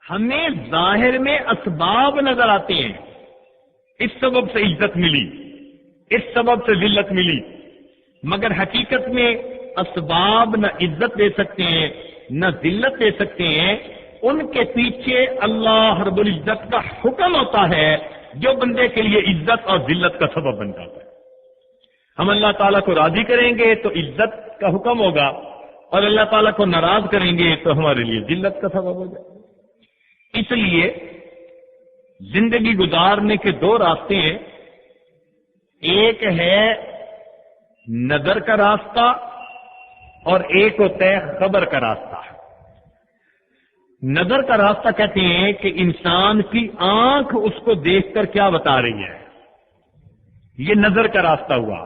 ہمیں ظاہر میں اسباب نظر آتے ہیں، اس سبب سے عزت ملی، اس سبب سے ذلت ملی، مگر حقیقت میں اسباب نہ عزت دے سکتے ہیں نہ ذلت دے سکتے ہیں، ان کے پیچھے اللہ رب العزت کا حکم ہوتا ہے جو بندے کے لیے عزت اور ذلت کا سبب بن جاتا ہے۔ ہم اللہ تعالیٰ کو راضی کریں گے تو عزت کا حکم ہوگا، اور اللہ تعالیٰ کو ناراض کریں گے تو ہمارے لیے ذلت کا سبب ہو جائے گا۔ اس لیے زندگی گزارنے کے دو راستے ہیں، ایک ہے نظر کا راستہ اور ایک ہوتا ہے خبر کا راستہ۔ نظر کا راستہ کہتے ہیں کہ انسان کی آنکھ اس کو دیکھ کر کیا بتا رہی ہے، یہ نظر کا راستہ ہوا،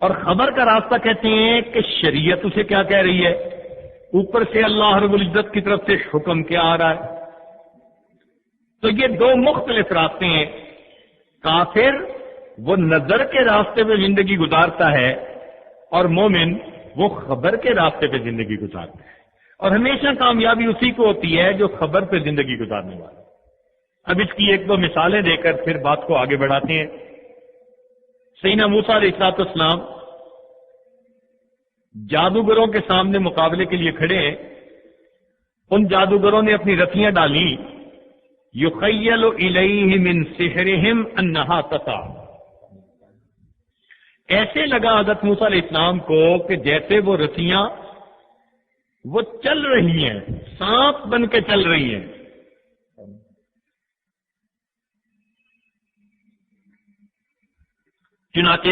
اور خبر کا راستہ کہتے ہیں کہ شریعت اسے کیا کہہ رہی ہے، اوپر سے اللہ رب العزت کی طرف سے حکم کیا آ رہا ہے۔ تو یہ دو مختلف راستے ہیں۔ کافر وہ نظر کے راستے پہ زندگی گزارتا ہے اور مومن وہ خبر کے راستے پہ زندگی گزارتا ہے، اور ہمیشہ کامیابی اسی کو ہوتی ہے جو خبر پہ زندگی گزارنے والا۔ اب اس کی ایک دو مثالیں دے کر پھر بات کو آگے بڑھاتے ہیں۔ سیدنا موسیٰ علیہ السلام جادوگروں کے سامنے مقابلے کے لیے کھڑے ہیں، ان جادوگروں نے اپنی رسیاں ڈالی، یخیل الیہ من سحرہم انہا تسعی، ایسے لگا حضرت موسیٰ علیہ السلام کو کہ جیسے وہ رسیاں وہ چل رہی ہیں، سانپ بن کے چل رہی ہیں۔ چنانچہ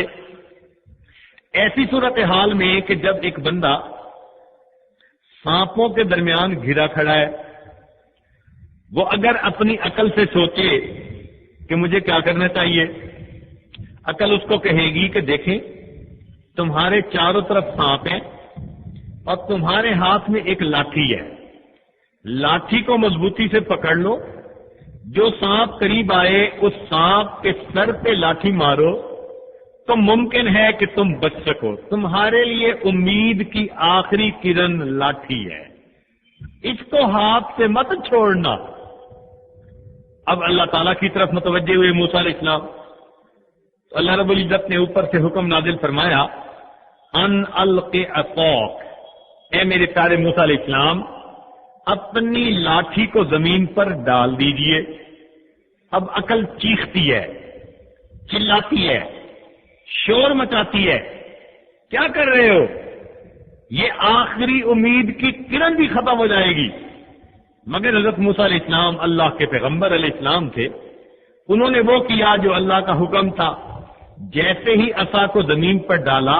ایسی صورتحال میں کہ جب ایک بندہ سانپوں کے درمیان گھرا کھڑا ہے، وہ اگر اپنی عقل سے سوچے کہ مجھے کیا کرنا چاہیے، عقل اس کو کہے گی کہ دیکھیں تمہارے چاروں طرف سانپ ہیں اور تمہارے ہاتھ میں ایک لاٹھی ہے، لاٹھی کو مضبوطی سے پکڑ لو، جو سانپ قریب آئے اس سانپ کے سر پہ لاٹھی مارو تو ممکن ہے کہ تم بچ سکو، تمہارے لیے امید کی آخری کرن لاٹھی ہے، اس کو ہاتھ سے مت چھوڑنا۔ اب اللہ تعالیٰ کی طرف متوجہ ہوئے موسیٰ علیہ السلام، تو اللہ رب العزت نے اوپر سے حکم نازل فرمایا، ان الق عصاک، اے میرے پیارے موسیٰ علیہ السلام اپنی لاٹھی کو زمین پر ڈال دیجئے۔ اب عقل چیختی ہے، چلاتی ہے، شور مچاتی ہے، کیا کر رہے ہو، یہ آخری امید کی کرن بھی ختم ہو جائے گی۔ مگر حضرت موسیٰ علیہ السلام اللہ کے پیغمبر علیہ السلام تھے، انہوں نے وہ کیا جو اللہ کا حکم تھا، جیسے ہی عصا کو زمین پر ڈالا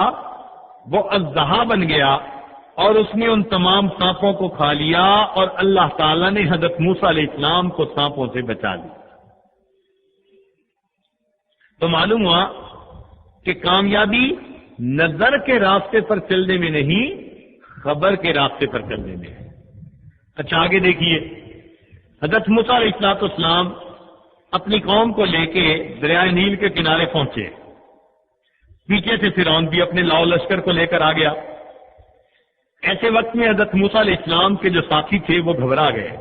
وہ اژدہا بن گیا اور اس نے ان تمام سانپوں کو کھا لیا، اور اللہ تعالیٰ نے حضرت موسیٰ علیہ السلام کو سانپوں سے بچا لیا۔ تو معلوم ہوا کہ کامیابی نظر کے راستے پر چلنے میں نہیں، خبر کے راستے پر چلنے میں ہے۔ اچھا آگے دیکھیے، حضرت موسیٰ علیہ السلام اپنی قوم کو لے کے دریائے نیل کے کنارے پہنچے، پیچھے سے فرعون بھی اپنے لاؤ لشکر کو لے کر آ گیا۔ ایسے وقت میں حضرت موسیٰ علیہ السلام کے جو ساتھی تھے وہ گھبرا گئے۔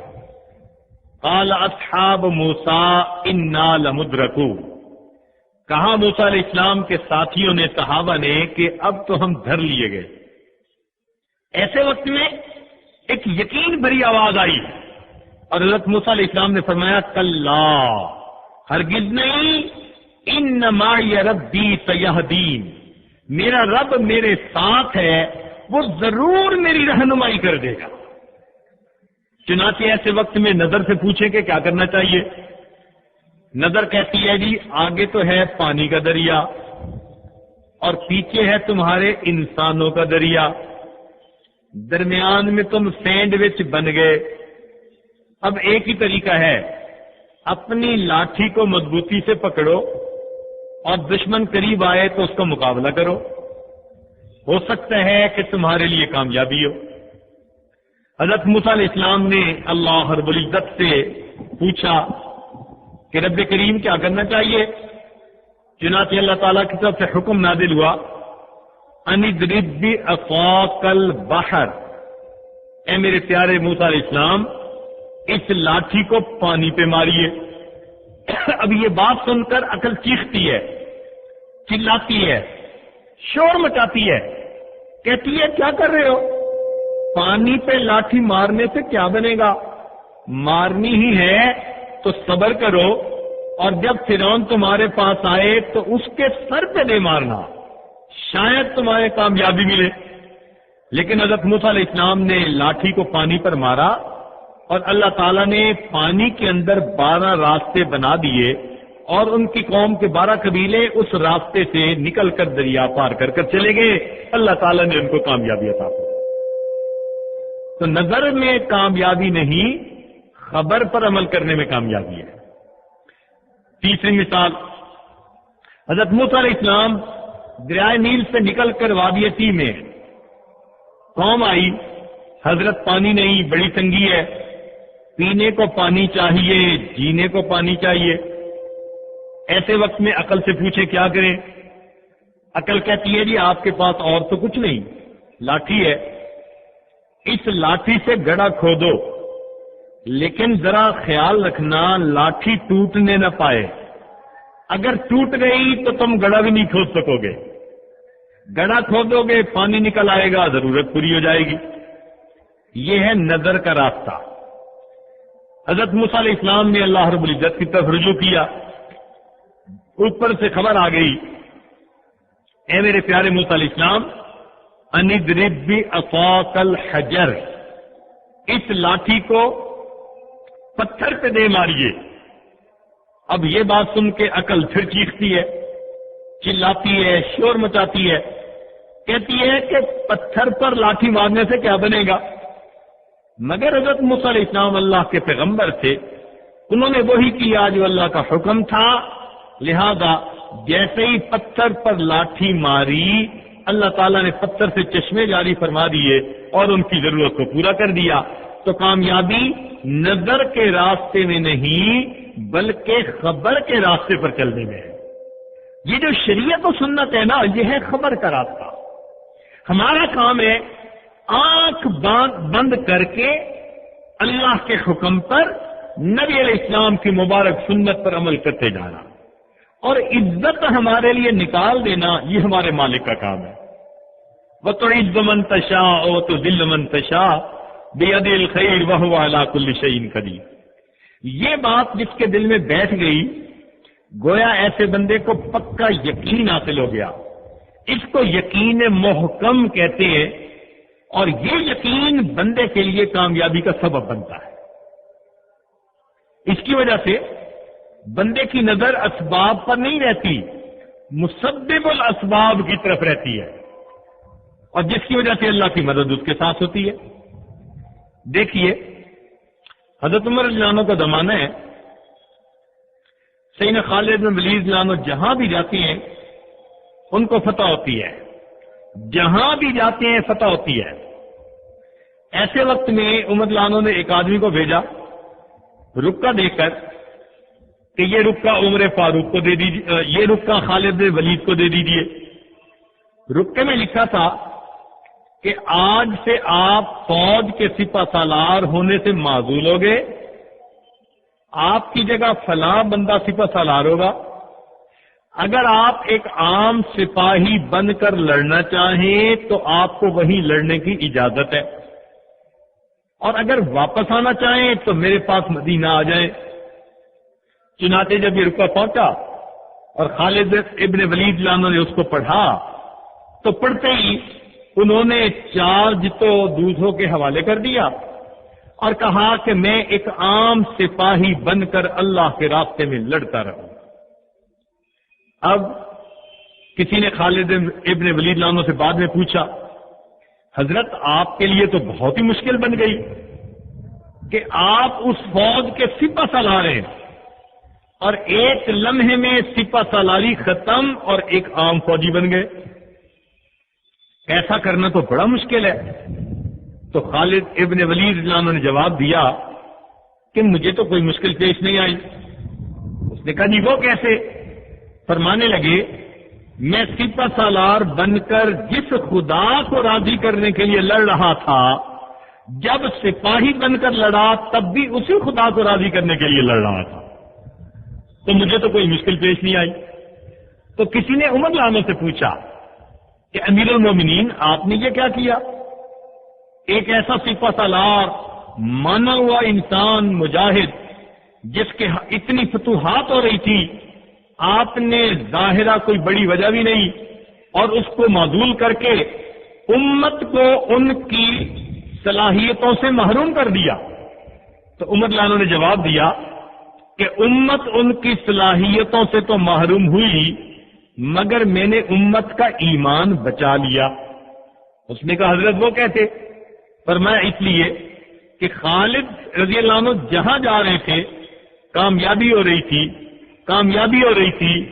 قال اصحاب موسیٰ انا لمدرکون، کہا موسیٰ علیہ السلام کے ساتھیوں نے، صحابہ نے، کہ اب تو ہم دھر لیے گئے۔ ایسے وقت میں ایک یقین بھری آواز آئی اور حضرت موسیٰ علیہ السلام نے فرمایا، کلا، ہرگز نہیں، ان معی ربی سیہدین، میرا رب میرے ساتھ ہے، وہ ضرور میری رہنمائی کر دے گا۔ چنانچہ ایسے وقت میں نظر سے پوچھیں کہ کیا کرنا چاہیے۔ نظر کہتی ہے جی آگے تو ہے پانی کا دریا اور پیچھے ہے تمہارے انسانوں کا دریا، درمیان میں تم سینڈوچ بن گئے۔ اب ایک ہی طریقہ ہے، اپنی لاٹھی کو مضبوطی سے پکڑو اور دشمن قریب آئے تو اس کا مقابلہ کرو، ہو سکتا ہے کہ تمہارے لیے کامیابی ہو۔ حضرت موسیٰ علیہ السلام نے اللہ رب العزت سے پوچھا کہ رب کریم کیا کرنا چاہیے۔ چنانچہ اللہ تعالیٰ کی طرف سے حکم نازل ہوا، ان اضرب بعصاک البحر، اے میرے پیارے موسیٰ علیہ السلام اس لاٹھی کو پانی پہ ماریے۔ اب یہ بات سن کر عقل چیختی ہے، چلاتی ہے، شور مچاتی ہے، کہتی ہے کیا کر رہے ہو؟ پانی پہ لاٹھی مارنے سے کیا بنے گا؟ مارنی ہی ہے تو صبر کرو، اور جب فرعون تمہارے پاس آئے تو اس کے سر پہ دے مارنا، شاید تمہیں کامیابی ملے۔ لیکن حضرت موسیٰ علیہ السلام نے لاٹھی کو پانی پر مارا، اور اللہ تعالیٰ نے پانی کے اندر 12 راستے بنا دیے، اور ان کی قوم کے 12 قبیلے اس راستے سے نکل کر دریا پار کر کر چلے گئے۔ اللہ تعالیٰ نے ان کو کامیابی عطا کی۔ تو نظر میں کامیابی نہیں، خبر پر عمل کرنے میں کامیابی ہے۔ تیسری مثال، حضرت موسیٰ علیہ السلام دریائے نیل سے نکل کر وادی تی میں، قوم آئی، حضرت پانی نہیں، بڑی تنگی ہے، پینے کو پانی چاہیے، جینے کو پانی چاہیے۔ ایسے وقت میں عقل سے پوچھے کیا کریں؟ عقل کہتی ہے جی آپ کے پاس اور تو کچھ نہیں، لاٹھی ہے، اس لاٹھی سے گڑھا کھودو، لیکن ذرا خیال رکھنا لاٹھی ٹوٹنے نہ پائے، اگر ٹوٹ گئی تو تم گڑھا بھی نہیں کھود سکو گے، گڑھا کھودو گے پانی نکل آئے گا، ضرورت پوری ہو جائے گی۔ یہ ہے نظر کا راستہ۔ حضرت موسیٰ علیہ السلام نے اللہ رب العزت کی طرف رجوع کیا، اوپر سے خبر آ گئی، اے میرے پیارے موسیٰ علیہ السلام، ان اضرب بعصاک الحجر، اس لاٹھی کو پتھر پہ دے ماریے۔ اب یہ بات سن کے عقل پھر چیختی ہے، چلاتی ہے، شور مچاتی ہے، کہتی ہے کہ پتھر پر لاٹھی مارنے سے کیا بنے گا؟ مگر حضرت موسیٰ علیہ السلام اللہ کے پیغمبر تھے، انہوں نے وہی کیا جو اللہ کا حکم تھا، لہذا جیسے ہی پتھر پر لاٹھی ماری، اللہ تعالیٰ نے پتھر سے چشمے جاری فرما دیے اور ان کی ضرورت کو پورا کر دیا۔ تو کامیابی نظر کے راستے میں نہیں بلکہ خبر کے راستے پر چلنے میں ہے۔ یہ جو شریعت و سنت ہے نا، یہ ہے خبر کا راستہ۔ ہمارا کام ہے آنکھ بند کر کے اللہ کے حکم پر، نبی علیہ السلام کی مبارک سنت پر عمل کرتے جانا، اور عزت ہمارے لیے نکال دینا، یہ ہمارے مالک کا کام ہے۔ وَتُعِزُّ مَن تَشَاءُ وَتُذِلُّ مَن تَشَاءُ بِيَدِهِ الْخَيْرُ وَهُوَ عَلَى كُلِّ شَيْءٍ قَدِيرٌ۔ یہ بات جس کے دل میں بیٹھ گئی، گویا ایسے بندے کو پکا یقین حاصل ہو گیا۔ اس کو یقین محکم کہتے ہیں، اور یہ یقین بندے کے لیے کامیابی کا سبب بنتا ہے۔ اس کی وجہ سے بندے کی نظر اسباب پر نہیں رہتی، مسبب الاسباب کی طرف رہتی ہے، اور جس کی وجہ سے اللہ کی مدد اس کے ساتھ ہوتی ہے۔ دیکھیے حضرت عمر رضی اللہ عنہ کا زمانہ ہے، سیدنا خالد بن ولید رضی اللہ عنہ جہاں بھی جاتے ہیں ان کو فتح ہوتی ہے، جہاں بھی جاتے ہیں فتح ہوتی ہے۔ ایسے وقت میں عمر رضی اللہ عنہ نے ایک آدمی کو بھیجا رکا دے کر کہ یہ رکا عمر فاروق کو دے دیجیے، یہ رکا خالد بن ولید کو دے دیجیے۔ رکے میں لکھا تھا کہ آج سے آپ فوج کے سپہ سالار ہونے سے معزول ہو گئے، آپ کی جگہ فلاں بندہ سپہ سالار ہوگا۔ اگر آپ ایک عام سپاہی بن کر لڑنا چاہیں تو آپ کو وہیں لڑنے کی اجازت ہے، اور اگر واپس آنا چاہیں تو میرے پاس مدینہ آ جائیں۔ چنانچہ جب یہ رکا پہنچا اور خالد ابن ولید لانو نے اس کو پڑھا تو پڑھتے ہی انہوں نے چارج تو دوسروں کے حوالے کر دیا اور کہا کہ میں ایک عام سپاہی بن کر اللہ کے راستے میں لڑتا رہوں۔ اب کسی نے خالد ابن ولید لانو سے بعد میں پوچھا، حضرت آپ کے لیے تو بہت ہی مشکل بن گئی کہ آپ اس فوج کے سپہ سالار ہیں اور ایک لمحے میں سپہ سالاری ختم اور ایک عام فوجی بن گئے، ایسا کرنا تو بڑا مشکل ہے۔ تو خالد ابن ولید رضی اللہ عنہ نے جواب دیا کہ مجھے تو کوئی مشکل پیش نہیں آئی۔ اس نے کہا جی وہ کیسے؟ فرمانے لگے میں سپہ سالار بن کر جس خدا کو راضی کرنے کے لیے لڑ رہا تھا جب سپاہی بن کر لڑا تب بھی اسی خدا کو راضی کرنے کے لیے لڑ رہا تھا، تو مجھے تو کوئی مشکل پیش نہیں آئی۔ تو کسی نے عمر لانے سے پوچھا کہ امیر المومنین آپ نے یہ کیا کیا؟ ایک ایسا سپہ سالار مانا ہوا انسان مجاہد جس کے اتنی فتوحات ہو رہی تھی، آپ نے ظاہرہ کوئی بڑی وجہ بھی نہیں اور اس کو معزول کر کے امت کو ان کی صلاحیتوں سے محروم کر دیا۔ تو عمر لانو نے جواب دیا کہ امت ان کی صلاحیتوں سے تو محروم ہوئی، مگر میں نے امت کا ایمان بچا لیا۔ اس نے کہا حضرت وہ کہتے؟ فرمایا اس لیے کہ خالد رضی اللہ عنہ جہاں جا رہے تھے کامیابی ہو رہی تھی،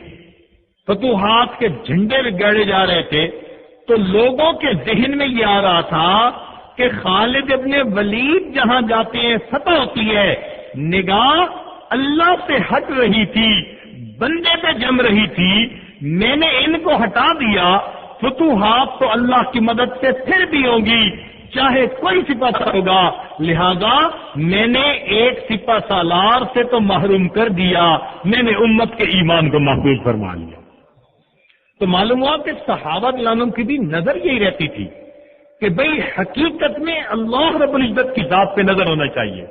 فتوحات کے جھنڈے گاڑے جا رہے تھے، تو لوگوں کے ذہن میں یہ آ رہا تھا کہ خالد ابن ولید جہاں جاتے ہیں فتح ہوتی ہے، نگاہ اللہ سے ہٹ رہی تھی، بندے پہ جم رہی تھی، میں نے ان کو ہٹا دیا، فتوحات تو اللہ کی مدد سے پھر بھی ہوں گی چاہے کوئی سپہ ہوگا، لہذا میں نے ایک سپہ سالار سے تو محروم کر دیا، میں نے امت کے ایمان کو محفوظ فرما لیا۔ تو معلوم ہوا کہ صحابہ رضی اللہ عنہم کی بھی نظر یہی رہتی تھی کہ بھئی حقیقت میں اللہ رب العزت کی ذات پہ نظر ہونا چاہیے۔